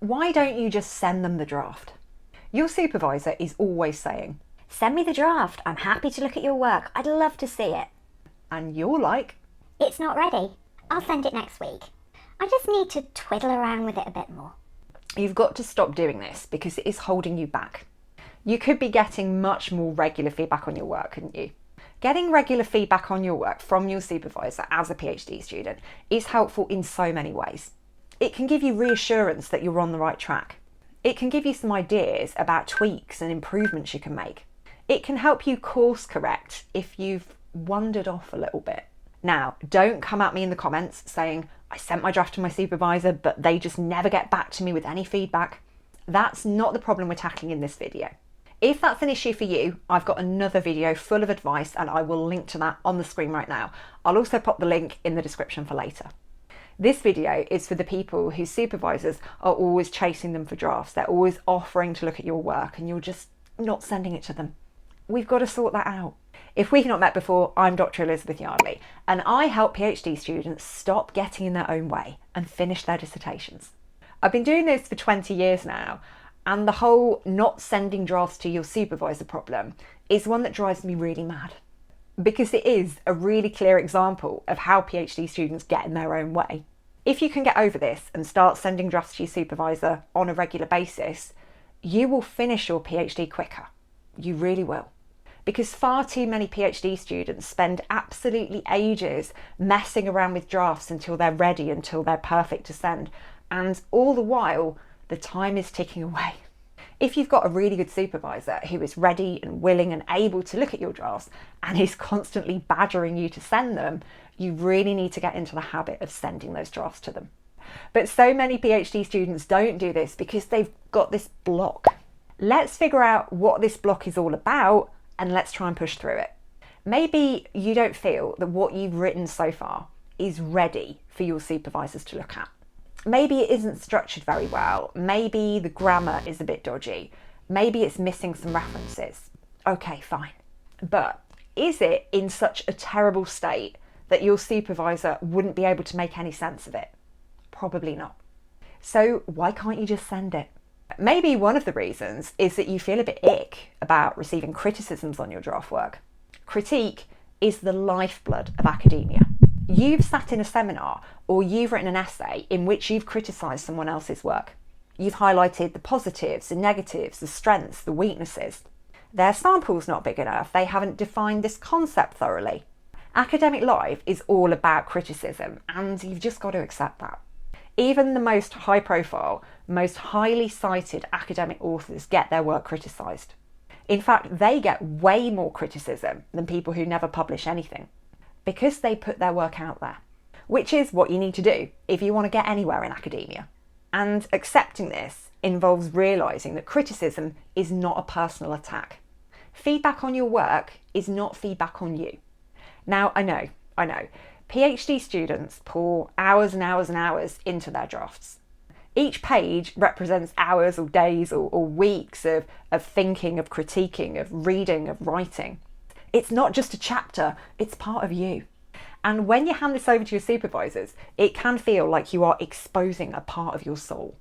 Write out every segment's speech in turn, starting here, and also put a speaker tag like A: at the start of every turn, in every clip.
A: Why don't you just send them the draft? Your supervisor is always saying,
B: "Send me the draft. I'm happy to look at your work. I'd love to see it."
A: and you're like,
B: "It's not ready. I'll send it next week. I just need to twiddle around with it a bit more."
A: you've got to stop doing this because it is holding you back. You could be getting much more regular feedback on your work, couldn't you? Getting regular feedback on your work from your supervisor as a PhD student is helpful in so many ways. It can give you reassurance that you're on the right track. It can give you some ideas about tweaks and improvements you can make. It can help you course correct if you've wandered off a little bit. Now, don't come at me in the comments saying, "I sent my draft to my supervisor, but they just never get back to me with any feedback." That's not the problem we're tackling in this video. If that's an issue for you, I've got another video full of advice and I will link to that on the screen right now. I'll also pop the link in the description for later. This video is for the people whose supervisors are always chasing them for drafts. They're always offering to look at your work and you're just not sending it to them. We've got to sort that out. If we've not met before, I'm Dr. Elizabeth Yardley and I help PhD students stop getting in their own way and finish their dissertations. I've been doing this for 20 years now, and the whole not sending drafts to your supervisor problem is one that drives me really mad, because it is a really clear example of how PhD students get in their own way. If you can get over this and start sending drafts to your supervisor on a regular basis, you will finish your PhD quicker. You really will. Because far too many PhD students spend absolutely ages messing around with drafts until they're ready, until they're perfect to send, and all the while, the time is ticking away. If you've got a really good supervisor who is ready and willing and able to look at your drafts and is constantly badgering you to send them, you really need to get into the habit of sending those drafts to them. But so many PhD students don't do this because they've got this block. Let's figure out what this block is all about and let's try and push through it. Maybe you don't feel that what you've written so far is ready for your supervisors to look at. Maybe it isn't structured very well. Maybe the grammar is a bit dodgy. Maybe it's missing some references. Okay, fine. But is it in such a terrible state that your supervisor wouldn't be able to make any sense of it? Probably not. So why can't you just send it? Maybe one of the reasons is that you feel a bit ick about receiving criticisms on your draft work. Critique is the lifeblood of academia. You've sat in a seminar or you've written an essay in which you've criticised someone else's work. You've highlighted the positives, the negatives, the strengths, the weaknesses. Their sample's not big enough. They haven't defined this concept thoroughly. Academic life is all about criticism, and you've just got to accept that. Even the most high profile, most highly cited academic authors get their work criticised. In fact, they get way more criticism than people who never publish anything, because they put their work out there, which is what you need to do if you want to get anywhere in academia. And accepting this involves realising that criticism is not a personal attack. Feedback on your work is not feedback on you. Now, I know, PhD students pour hours and hours and hours into their drafts. Each page represents hours or days or weeks of thinking, of critiquing, of reading, of writing. It's not just a chapter, it's part of you. And when you hand this over to your supervisors, it can feel like you are exposing a part of your soul.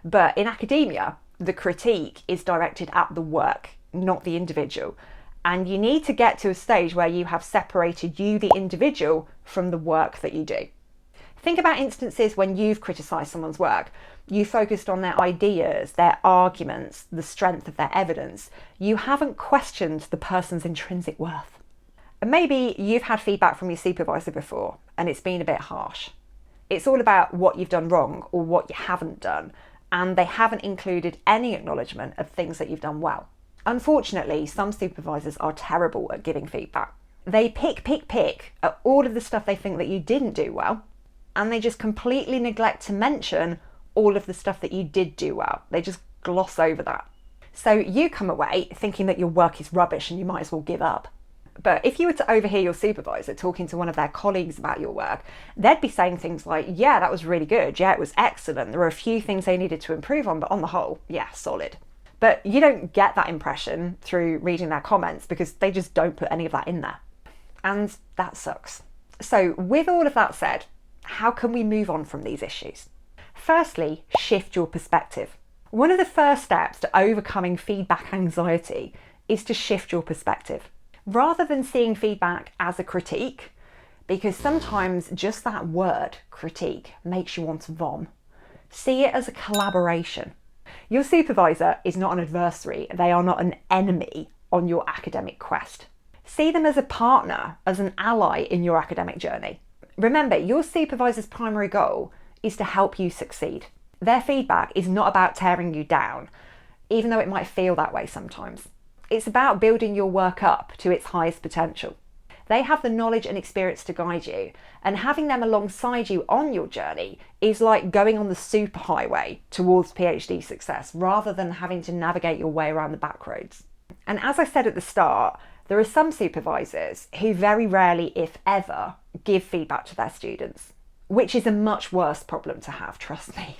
A: But in academia, the critique is directed at the work, not the individual. And you need to get to a stage where you have separated you, the individual, from the work that you do. Think about instances when you've criticised someone's work. You focused on their ideas, their arguments, the strength of their evidence. You haven't questioned the person's intrinsic worth. And maybe you've had feedback from your supervisor before and it's been a bit harsh. It's all about what you've done wrong or what you haven't done, and they haven't included any acknowledgement of things that you've done well. Unfortunately, some supervisors are terrible at giving feedback. They pick at all of the stuff they think that you didn't do well, and they just completely neglect to mention all of the stuff that you did do well. They just gloss over that. So you come away thinking that your work is rubbish and you might as well give up. But if you were to overhear your supervisor talking to one of their colleagues about your work, they'd be saying things like, yeah, that was really good. Yeah, it was excellent. There were a few things they needed to improve on, but on the whole, yeah, solid. But you don't get that impression through reading their comments because they just don't put any of that in there. And that sucks. So with all of that said, how can we move on from these issues? Firstly, shift your perspective. One of the first steps to overcoming feedback anxiety is to shift your perspective. Rather than seeing feedback as a critique, because sometimes just that word, critique, makes you want to vom, see it as a collaboration. Your supervisor is not an adversary, they are not an enemy on your academic quest. See them as a partner, as an ally in your academic journey. Remember, your supervisor's primary goal is to help you succeed. Their feedback is not about tearing you down, even though it might feel that way sometimes. It's about building your work up to its highest potential. They have the knowledge and experience to guide you, and having them alongside you on your journey is like going on the superhighway towards PhD success, rather than having to navigate your way around the back roads. And as I said at the start, there are some supervisors who very rarely, if ever, give feedback to their students, which is a much worse problem to have, trust me.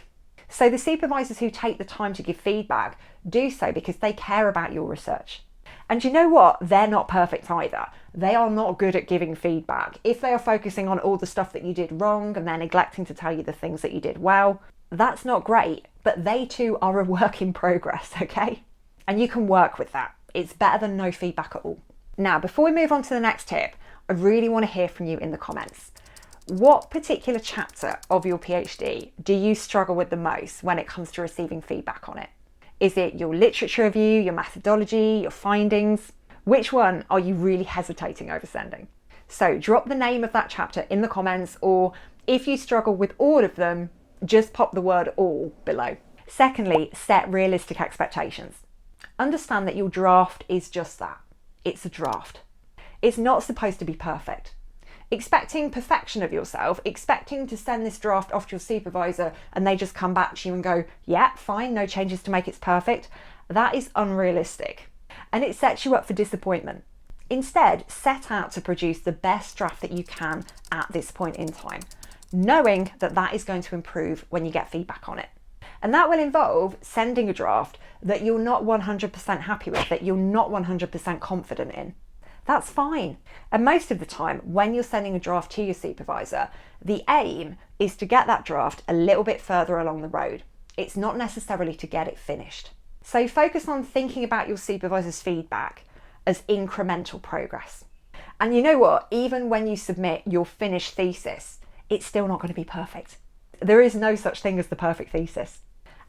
A: So the supervisors who take the time to give feedback do so because they care about your research. And you know what? They're not perfect either. They are not good at giving feedback. If they are focusing on all the stuff that you did wrong and they're neglecting to tell you the things that you did well, that's not great, but they too are a work in progress, okay? And you can work with that. It's better than no feedback at all. Now, before we move on to the next tip, I really want to hear from you in the comments. What particular chapter of your PhD do you struggle with the most when it comes to receiving feedback on it? Is it your literature review, your methodology, your findings? Which one are you really hesitating over sending? So drop the name of that chapter in the comments, or if you struggle with all of them, just pop the word all below. Secondly, set realistic expectations. Understand that your draft is just that. It's a draft. It's not supposed to be perfect. Expecting perfection of yourself, expecting to send this draft off to your supervisor and they just come back to you and go, yeah, fine, no changes to make it perfect, that is unrealistic. And it sets you up for disappointment. Instead, set out to produce the best draft that you can at this point in time, knowing that that is going to improve when you get feedback on it. And that will involve sending a draft that you're not 100% happy with, that you're not 100% confident in. That's fine. And most of the time, when you're sending a draft to your supervisor, the aim is to get that draft a little bit further along the road. It's not necessarily to get it finished. So focus on thinking about your supervisor's feedback as incremental progress. And you know what? Even when you submit your finished thesis, it's still not going to be perfect. There is no such thing as the perfect thesis.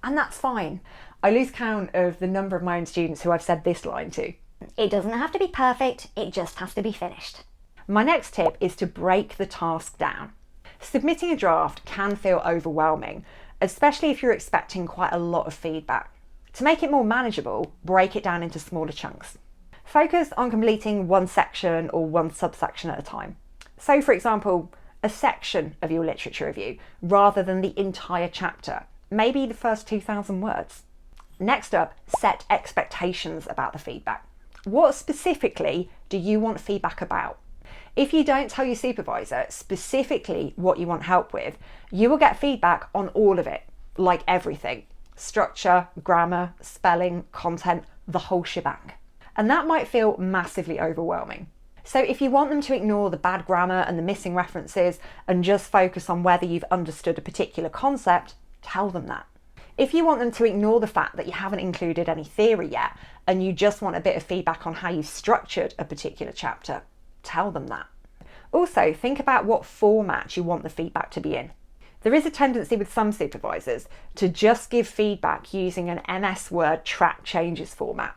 A: And that's fine. I lose count of the number of my own students who I've said this line to.
B: It doesn't have to be perfect, it just has to be finished.
A: My next tip is to break the task down. Submitting a draft can feel overwhelming, especially if you're expecting quite a lot of feedback. To make it more manageable, break it down into smaller chunks. Focus on completing one section or one subsection at a time. So, for example, a section of your literature review rather than the entire chapter, maybe the first 2,000 words. Next up, set expectations about the feedback. What specifically do you want feedback about? If you don't tell your supervisor specifically what you want help with, you will get feedback on all of it, like everything. Structure, grammar, spelling, content, the whole shebang. And that might feel massively overwhelming. So if you want them to ignore the bad grammar and the missing references and just focus on whether you've understood a particular concept, tell them that. If you want them to ignore the fact that you haven't included any theory yet and you just want a bit of feedback on how you've structured a particular chapter, tell them that. Also, think about what format you want the feedback to be in. There is a tendency with some supervisors to just give feedback using an MS Word track changes format.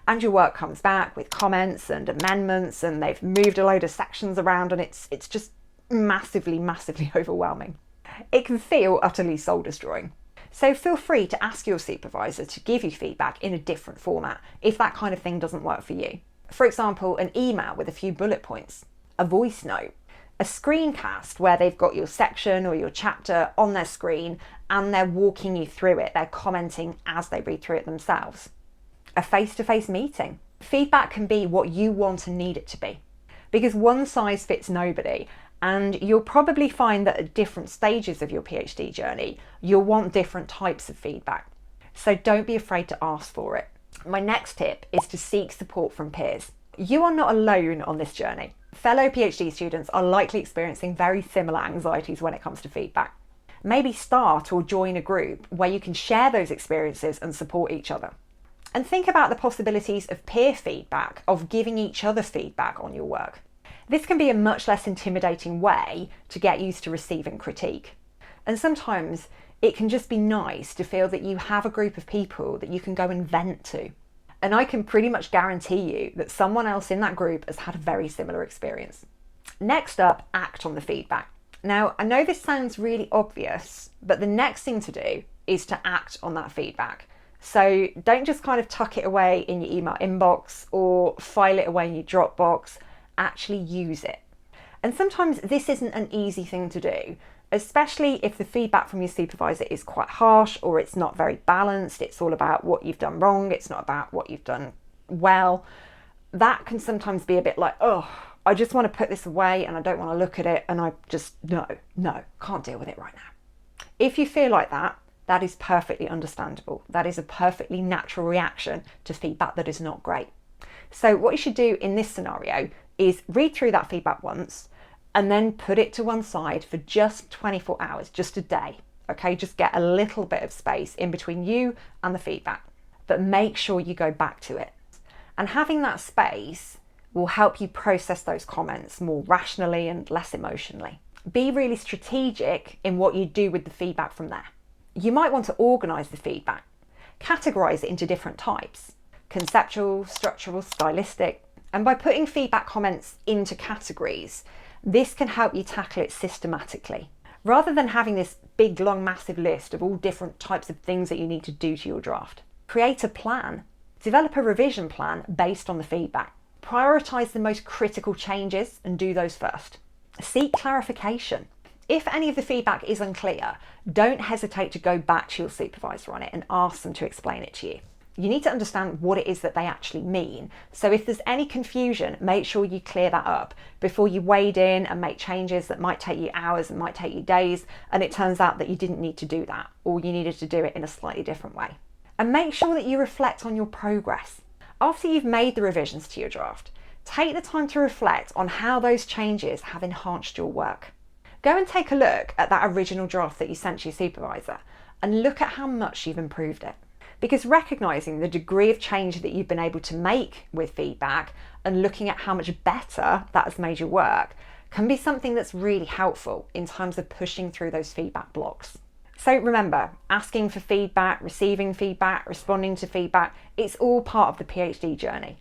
A: And your work comes back with comments and amendments and they've moved a load of sections around and it's just massively overwhelming. It can feel utterly soul destroying. So feel free to ask your supervisor to give you feedback in a different format if that kind of thing doesn't work for you. For example, an email with a few bullet points, a voice note, a screencast where they've got your section or your chapter on their screen and they're walking you through it, they're commenting as they read through it themselves. A face-to-face meeting. Feedback can be what you want and need it to be, because one size fits nobody. And you'll probably find that at different stages of your PhD journey, you'll want different types of feedback. So don't be afraid to ask for it. My next tip is to seek support from peers. You are not alone on this journey. Fellow PhD students are likely experiencing very similar anxieties when it comes to feedback. Maybe start or join a group where you can share those experiences and support each other. And think about the possibilities of peer feedback, of giving each other feedback on your work. This can be a much less intimidating way to get used to receiving critique. And sometimes it can just be nice to feel that you have a group of people that you can go and vent to. And I can pretty much guarantee you that someone else in that group has had a very similar experience. Next up, act on the feedback. Now, I know this sounds really obvious, but the next thing to do is to act on that feedback. So don't just kind of tuck it away in your email inbox or file it away in your Dropbox. Actually use it. And sometimes this isn't an easy thing to do, especially if the feedback from your supervisor is quite harsh or it's not very balanced. It's all about what you've done wrong. It's not about what you've done well. That can sometimes be a bit like, oh, I just want to put this away and I don't want to look at it and I just, no, can't deal with it right now. If you feel like that, that is perfectly understandable. That is a perfectly natural reaction to feedback that is not great. So what you should do in this scenario is read through that feedback once and then put it to one side for just 24 hours, just a day. Okay, just get a little bit of space in between you and the feedback, but make sure you go back to it. And having that space will help you process those comments more rationally and less emotionally. Be really strategic in what you do with the feedback from there. You might want to organise the feedback, categorise it into different types: conceptual, structural, stylistic. And by putting feedback comments into categories, this can help you tackle it systematically. Rather than having this big, long, massive list of all different types of things that you need to do to your draft, create a plan. Develop a revision plan based on the feedback. Prioritise the most critical changes and do those first. Seek clarification. If any of the feedback is unclear, don't hesitate to go back to your supervisor on it and ask them to explain it to you. You need to understand what it is that they actually mean. So if there's any confusion, make sure you clear that up before you wade in and make changes that might take you hours and might take you days, and it turns out that you didn't need to do that, or you needed to do it in a slightly different way. And make sure that you reflect on your progress. After you've made the revisions to your draft, take the time to reflect on how those changes have enhanced your work. Go and take a look at that original draft that you sent to your supervisor and look at how much you've improved it. Because recognising the degree of change that you've been able to make with feedback and looking at how much better that has made your work can be something that's really helpful in terms of pushing through those feedback blocks. So remember, asking for feedback, receiving feedback, responding to feedback, it's all part of the PhD journey.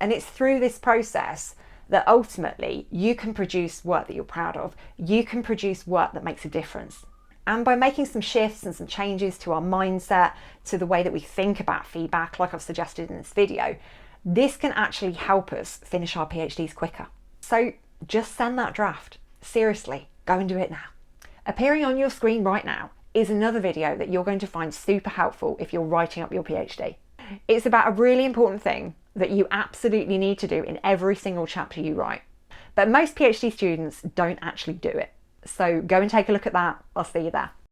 A: And it's through this process that ultimately you can produce work that you're proud of. You can produce work that makes a difference. And by making some shifts and some changes to our mindset, to the way that we think about feedback, like I've suggested in this video, this can actually help us finish our PhDs quicker. So just send that draft. Seriously, go and do it now. Appearing on your screen right now is another video that you're going to find super helpful if you're writing up your PhD. It's about a really important thing that you absolutely need to do in every single chapter you write. But most PhD students don't actually do it. So go and take a look at that. I'll see you there.